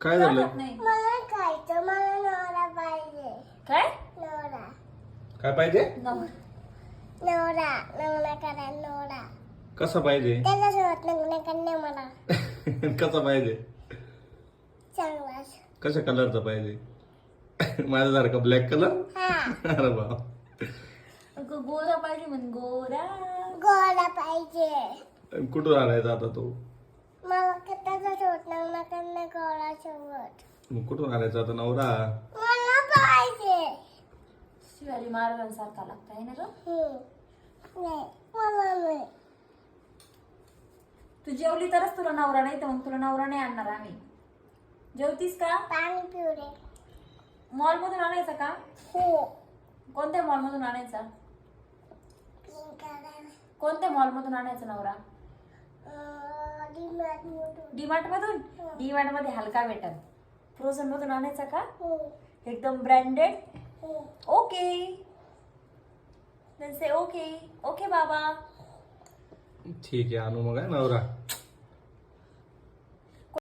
काय झालं? नाही मला खायचं, मला नवरा पाहिजे. काय नवरा काय पाहिजे? नवरा लग्न करा नवरा. कसा पाहिजे? त्याच्यासोबत लग्न करणे मला कसा पाहिजे? चांगलाच. कशा कलरचा पाहिजे? माझ्यासारखा ब्लॅक कलर? हा अरे बाप. गोरा पाहिजे म्हण गोरा. गोळा पाहिजे. कुठून आणायचा आता तो? मला त्याच्यासोबत लग्न करणे गोळा सोबत. मग कुठून आणायचा आता नवरा? मला पाहिजे. शिवाजी महाराजांसारखा लागता आहे ना ग. नाही मला नाही. तू जेवली तरच तुला नवरा, नाही तर मग तुला नवरा नाही आणणार आम्ही. जेवतीस का? पाणी पिऊ दे. मॉल मधून आणायचा का? हो. कोणत्या मॉल मधून आणायचा? Pink colour. कोणत्या मॉल मधून आणायचा नवरा? डिमार्ट मधून. डीमार्ट मधून? डीमार्ट मध्ये हलका भेटल. फ्रोझन मधून आणायचा का? हो. एकदम ब्रँडेड. हो. Okay then say okay okay बाबा. ठीक आहे, आणू मग हा नवरा.